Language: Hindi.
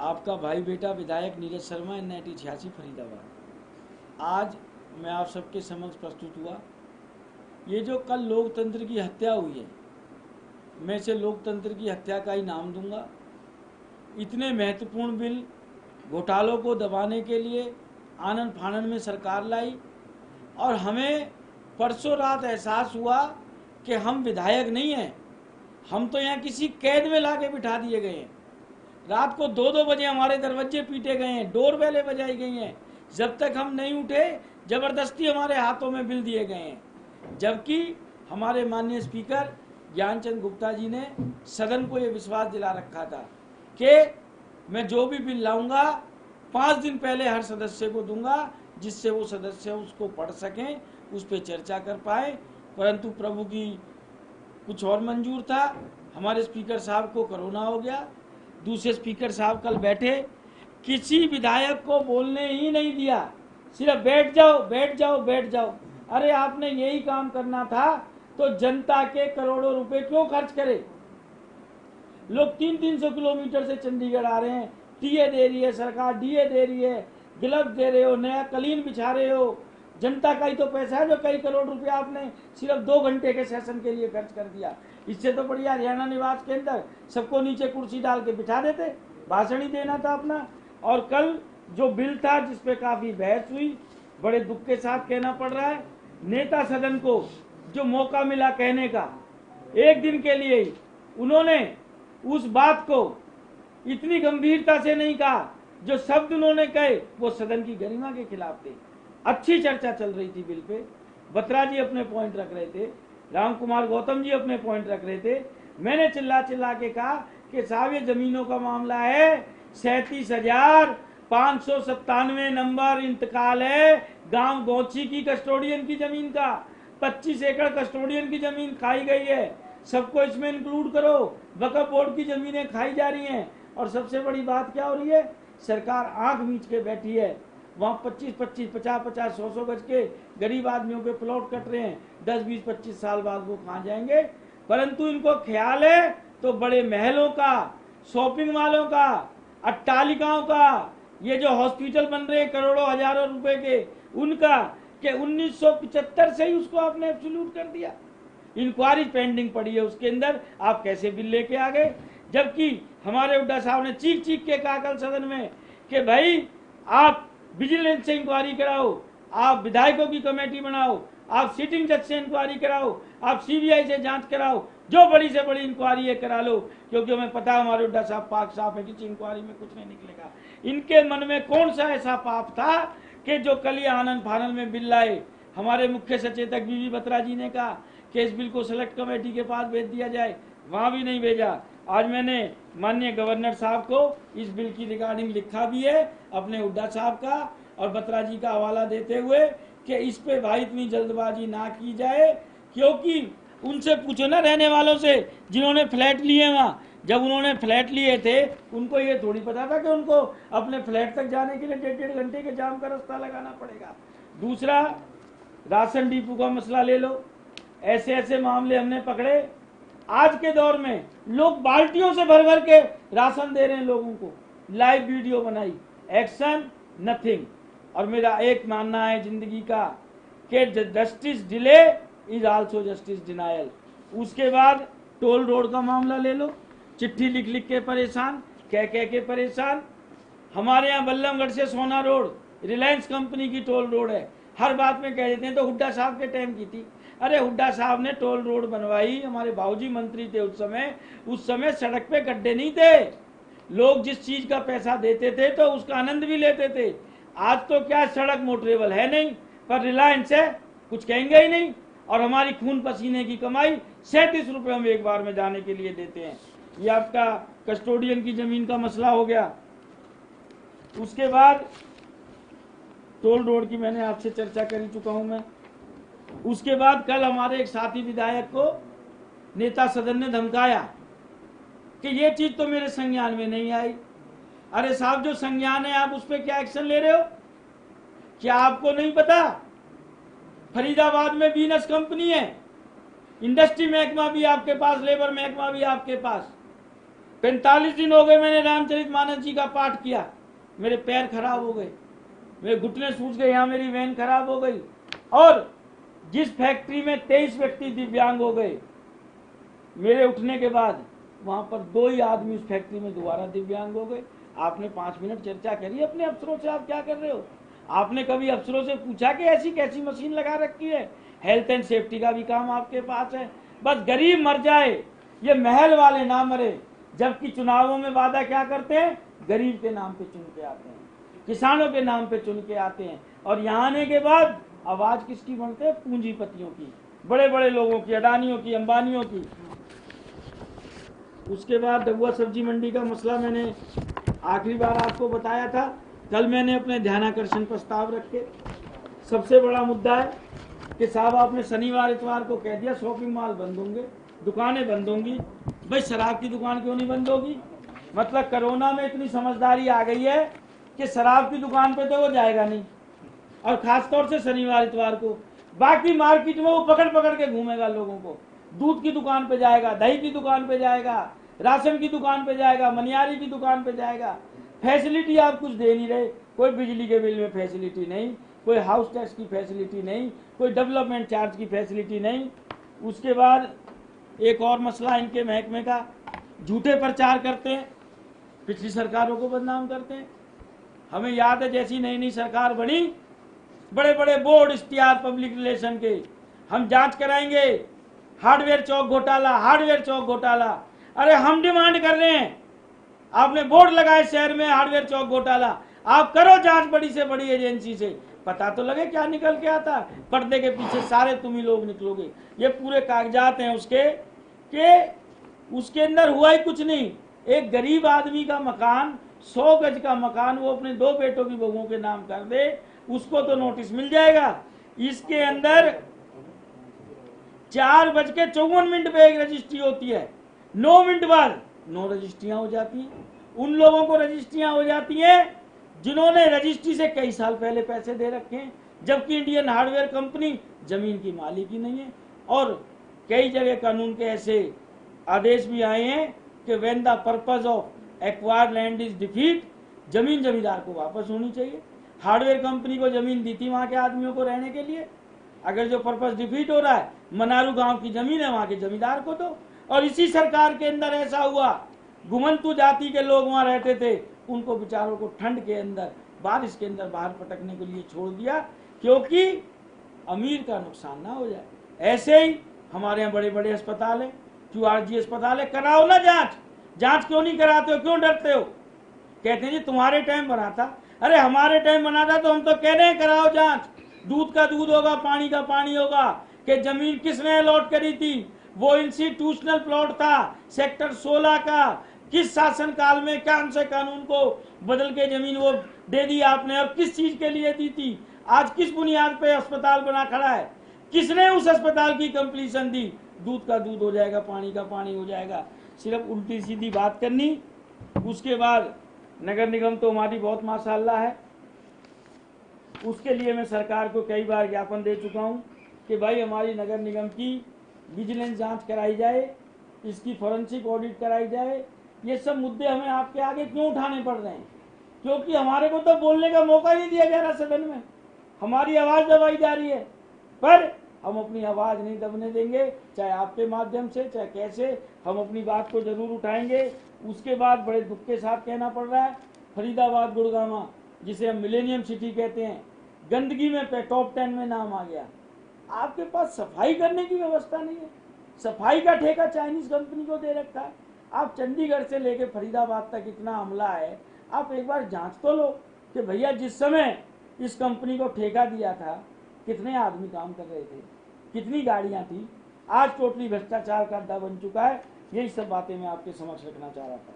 आपका भाई बेटा विधायक नीरज शर्मा NIT 86 फरीदाबाद। आज मैं आप सबके समक्ष प्रस्तुत हुआ। ये जो कल लोकतंत्र की हत्या हुई है, मैं इसे लोकतंत्र की हत्या का ही नाम दूंगा। इतने महत्वपूर्ण बिल घोटालों को दबाने के लिए आनन फानन में सरकार लाई और हमें परसों रात एहसास हुआ कि हम विधायक नहीं हैं, हम तो यहाँ किसी कैद में ला के बिठा दिए गए हैं। रात को 2-2 बजे हमारे दरवाजे पीटे गए हैं, डोर बेलें बजाई गई हैं। जब तक हम नहीं उठे जबरदस्ती हमारे हाथों में बिल दिए गए हैं, जबकि हमारे माननीय स्पीकर ज्ञानचंद गुप्ता जी ने सदन को ये विश्वास दिला रखा था कि मैं जो भी बिल लाऊंगा 5 दिन पहले हर सदस्य को दूंगा, जिससे वो सदस्य उसको पढ़ सकें, उस पर चर्चा कर पाए। परंतु प्रभु की कुछ और मंजूर था। हमारे स्पीकर साहब को कोरोना हो गया। दूसरे स्पीकर साहब कल बैठे, किसी विधायक को बोलने ही नहीं दिया, सिर्फ बैठ जाओ बैठ जाओ बैठ जाओ। अरे आपने यही काम करना था तो जनता के करोड़ों रुपए क्यों खर्च करे। लोग 300-300 किलोमीटर से चंडीगढ़ आ रहे हैं, टीए दे रही है सरकार, डीए दे रही है, ग्लव्स दे रहे हो, नया कलीन बिछा रहे हो। जनता का ही तो पैसा है जो कई करोड़ रुपया आपने सिर्फ 2 घंटे के सेशन के लिए खर्च कर दिया। इससे तो बढ़िया हरियाणा निवास के अंदर सबको नीचे कुर्सी डाल के बिठा देते, भाषण ही देना था अपना। और कल जो बिल था जिसपे काफी बहस हुई, बड़े दुख के साथ कहना पड़ रहा है, नेता सदन को जो मौका मिला कहने का, एक दिन के लिए ही उन्होंने उस बात को इतनी गंभीरता से नहीं कहा। जो शब्द उन्होंने कहे वो सदन की गरिमा के खिलाफ थे। अच्छी चर्चा चल रही थी बिल पे, बत्रा जी अपने पॉइंट रख रहे थे, राम कुमार गौतम जी अपने पॉइंट रख रहे थे। मैंने चिल्ला चिल्ला के कहा कि साहब ये जमीनों का मामला है, 37,597 नंबर इंतकाल है गांव गौची की कस्टोडियन की जमीन का। 25 एकड़ कस्टोडियन की जमीन खाई गई है, सबको इसमें इंक्लूड करो। वक्फ बोर्ड की जमीनें खाई जा रही हैं। और सबसे बड़ी बात क्या हो रही है, सरकार आंख मीच के बैठी है। वहाँ 25-25, 50-50, 100-100 गज के गरीब आदमियों के प्लॉट कट रहे हैं। 10-20-25 साल बाद वो कहाँ जाएंगे। परंतु इनको ख्याल है तो बड़े महलों का, शॉपिंग मॉलों का, अट्टालिकाओं का, ये जो हॉस्पिटल बन रहे हैं करोड़ों हजारों रुपए के, उनका कि 1975 से ही उसको आपने एब्सोल्यूट कर दिया। इंक्वायरी पेंडिंग पड़ी है उसके अंदर, आप कैसे बिल लेके आ गए। जबकि हमारे हुड्डा साहब ने चीख चीख के कहा कल सदन में कि भाई आप विजिलेंस से इंक्वायरी कराओ, आप विधायकों की कमेटी बनाओ, आप सिटिंग जज से इंक्वायरी कराओ, आप CBI से जांच कराओ, जो बड़ी से बड़ी इंक्वायरी है करा लो। क्योंकि हमें पता है हमारे हुड्डा साहब पाक साफ है, किसी इंक्वायरी में कुछ नहीं निकलेगा। इनके मन में कौन सा ऐसा पाप था कि जो कल ये आनन फानन में बिल लाए। हमारे मुख्य सचेतक बीवी बत्रा जी ने कहा कि इस बिल को सेलेक्ट कमेटी के पास भेज दिया जाए, वहां भी नहीं भेजा। आज मैंने माननीय गवर्नर साहब को इस बिल की रिगार्डिंग लिखा भी है, अपने हुड्डा साहब का और बत्रा जी का हवाला देते हुए कि इस पे भाई इतनी जल्दबाजी ना की जाए। क्योंकि उनसे पूछो ना रहने वालों से जिन्होंने फ्लैट लिए वहाँ, जब उन्होंने फ्लैट लिए थे उनको ये थोड़ी पता था कि उनको अपने फ्लैट तक जाने के लिए 1.5 घंटे के जाम का रास्ता लगाना पड़ेगा। दूसरा, राशन डिपो का मसला ले लो, ऐसे ऐसे मामले हमने पकड़े। आज के दौर में लोग बाल्टियों से भर भर के राशन दे रहे हैं लोगों को, लाइव वीडियो बनाई, एक्शन नथिंग। और मेरा एक मानना है जिंदगी का कि justice delay is also justice denial. उसके बाद टोल रोड का मामला ले लो, चिट्ठी लिख लिख के परेशान, कह कह के परेशान। हमारे यहाँ बल्लभगढ़ से सोना रोड रिलायंस कंपनी की टोल रोड है, हर बात में कह देते हैं तो हुड्डा साहब के टाइम की थी। अरे हुड्डा साहब ने टोल रोड बनवाई, हमारे बाबूजी मंत्री थे उस समय सड़क पे गड्ढे नहीं थे, लोग जिस चीज का पैसा देते थे तो उसका आनंद भी लेते थे। आज तो क्या सड़क मोटरेबल है नहीं, पर रिलायंस है, कुछ कहेंगे ही नहीं। और हमारी खून पसीने की कमाई 37 रुपये हम एक बार में जाने के लिए देते हैं। ये आपका कस्टोडियन की जमीन का मसला हो गया। उसके बाद टोल रोड की मैंने आपसे चर्चा कर चुका हूं मैं। उसके बाद कल हमारे एक साथी विधायक को नेता सदन ने धमकाया कि ये चीज तो मेरे संज्ञान में नहीं आई। अरे साहब, जो संज्ञान है आप उस पर क्या एक्शन ले रहे हो? क्या आपको नहीं पता फरीदाबाद में वीनस कंपनी है, इंडस्ट्री महकमा भी आपके पास, लेबर महकमा भी आपके पास। 45 दिन हो गए मैंने रामचरितमानस जी का पाठ किया, मेरे पैर खराब हो गए, मेरे घुटने सूज गए, यहाँ मेरी वैन खराब हो गई। और जिस फैक्ट्री में 23 व्यक्ति दिव्यांग हो गए मेरे उठने के बाद, वहां पर 2 ही आदमी उस फैक्ट्री में दोबारा दिव्यांग हो गए। आपने 5 मिनट चर्चा करी अपने अफसरों से, आप क्या कर रहे हो? आपने कभी अफसरों से पूछा कि ऐसी कैसी मशीन लगा रखी है? हेल्थ एंड सेफ्टी का भी काम आपके पास है, बस गरीब मर जाए, ये महल वाले ना मरे। जबकि चुनावों में वादा क्या करते हैं? गरीब के नाम पे चुन के आते हैं, किसानों के नाम पे चुन के आते हैं, और यहाँ आने के बाद आवाज किसकी बनते हैं? पूंजीपतियों की, बड़े बड़े लोगों की, अडानियों की, अंबानियों की। उसके बाद डबुआ सब्जी मंडी का मसला मैंने आखिरी बार आपको बताया था। कल मैंने अपने ध्यानाकर्षण प्रस्ताव रखे। सबसे बड़ा मुद्दा है कि साहब आपने शनिवार इतवार को कह दिया शॉपिंग मॉल बंद होंगे, दुकानें बंद होंगी। भाई शराब की दुकान क्यों नहीं बंद होगी? मतलब कोरोना में इतनी समझदारी आ गई है कि शराब की दुकान पे तो वो जाएगा नहीं, और खासतौर से शनिवार इतवार को। बाकी मार्केट में वो पकड़ पकड़ के घूमेगा लोगों को, दूध की दुकान पे जाएगा, दही की दुकान पे जाएगा, राशन की दुकान पे जाएगा, मनियारी की दुकान पे जाएगा। फैसिलिटी आप कुछ दे नहीं रहे, कोई बिजली के बिल में फैसिलिटी नहीं, कोई हाउस टैक्स की फैसिलिटी नहीं, कोई डेवलपमेंट चार्ज की फैसिलिटी नहीं। उसके बाद एक और मसला इनके महकमे का, झूठे प्रचार करते हैं, पिछली सरकारों को बदनाम करते हैं। हमें याद है जैसी नई नई सरकार बनी, बड़े बड़े बोर्ड इश्तिहार पब्लिक रिलेशन के, हम जांच कराएंगे, हार्डवेयर चौक घोटाला, हार्डवेयर चौक घोटाला। अरे हम डिमांड कर रहे हैं, आपने बोर्ड लगाए शहर में हार्डवेयर चौक घोटाला, आप करो जांच बड़ी से बड़ी एजेंसी से, पता तो लगे क्या निकल के आता। पर्दे के पीछे सारे तुम ही लोग निकलोगे। ये पूरे कागजात हैं उसके कि उसके अंदर हुआ ही कुछ नहीं। एक गरीब आदमी का मकान, 100 गज का मकान, वो अपने 2 बेटों की बहुओं के नाम कर दे, उसको तो नोटिस मिल जाएगा। इसके अंदर 4:54 पे एक रजिस्ट्री होती है, 9 मिनट बाद 9 रजिस्ट्रियां हो जाती हैं। उन लोगों को रजिस्ट्रियां हो जाती हैं जिन्होंने रजिस्ट्री से कई साल पहले पैसे दे रखे हैं, जबकि इंडियन हार्डवेयर कंपनी जमीन की मालिक ही नहीं है। और कई जगह कानून के ऐसे आदेश भी आए हैं कि when the purpose of acquired land is defeat, जमीन जमींदार को वापस होनी चाहिए। हार्डवेयर कंपनी को जमीन दी थी वहां के आदमियों को रहने के लिए, अगर जो पर्पस डिफीट हो रहा है, मनारू गांव की जमीन है, वहां के जमींदार को दो। और इसी सरकार के अंदर ऐसा हुआ, घुमंतु जाति के लोग वहां रहते थे, उनको बेचारों को ठंड के अंदर, बारिश के अंदर बाहर पटकने के लिए छोड़ दिया, क्योंकि अमीर का नुकसान ना हो जाए। ऐसे ही हमारे यहाँ बड़े बड़े अस्पताल है, QRG अस्पताल है, कराओ ना जांच। जांच क्यों नहीं कराते हो? क्यों डरते हो? कहते हैं जी तुम्हारे टाइम बना था। अरे हमारे टाइम बना था तो हम तो कह रहे हैं कराओ जांच। दूध का दूध होगा, पानी का पानी होगा। कि जमीन किसने अलॉट करी थी? वो इंस्टीट्यूशनल प्लॉट था सेक्टर 16 का। किस शासन काल में कौन से कानून को बदल के जमीन वो दे दी आपने, और किस चीज के लिए दी थी? आज किस बुनियाद पे अस्पताल बना खड़ा है? किसने उस अस्पताल की कंप्लीशन दी? दूध का दूध हो जाएगा, पानी का पानी हो जाएगा। सिर्फ उल्टी सीधी बात करनी। उसके बाद नगर निगम तो हमारी बहुत माशाल्लाह है, उसके लिए मैं सरकार को कई बार ज्ञापन दे चुका हूं कि भाई हमारी नगर निगम की विजिलेंस जांच कराई जाए, इसकी फॉरेंसिक ऑडिट कराई जाए। ये सब मुद्दे हमें आपके आगे क्यों उठाने पड़ रहे हैं? क्योंकि हमारे को तो बोलने का मौका नहीं दिया जा रहा सदन में, हमारी आवाज दबाई जा रही है। पर हम अपनी आवाज नहीं दबने देंगे, चाहे आपके माध्यम से, चाहे कैसे, हम अपनी बात को जरूर उठाएंगे। उसके बाद बड़े दुख के साथ कहना पड़ रहा है, फरीदाबाद गुड़गामा, जिसे हम मिलेनियम सिटी कहते हैं, गंदगी में टॉप 10 में नाम आ गया। आपके पास सफाई करने की व्यवस्था नहीं है। सफाई का ठेका चाइनीज कंपनी को दे रखा है। आप चंडीगढ़ से लेके फरीदाबाद तक इतना अमला है, आप एक बार जांच तो लो कि भैया जिस समय इस कंपनी को ठेका दिया था कितने आदमी काम कर रहे थे, कितनी गाड़ियां थी। आज टोटली भ्रष्टाचार का अड्डा बन चुका है। यही सब बातें मैं आपके समक्ष रखना चाह रहा था।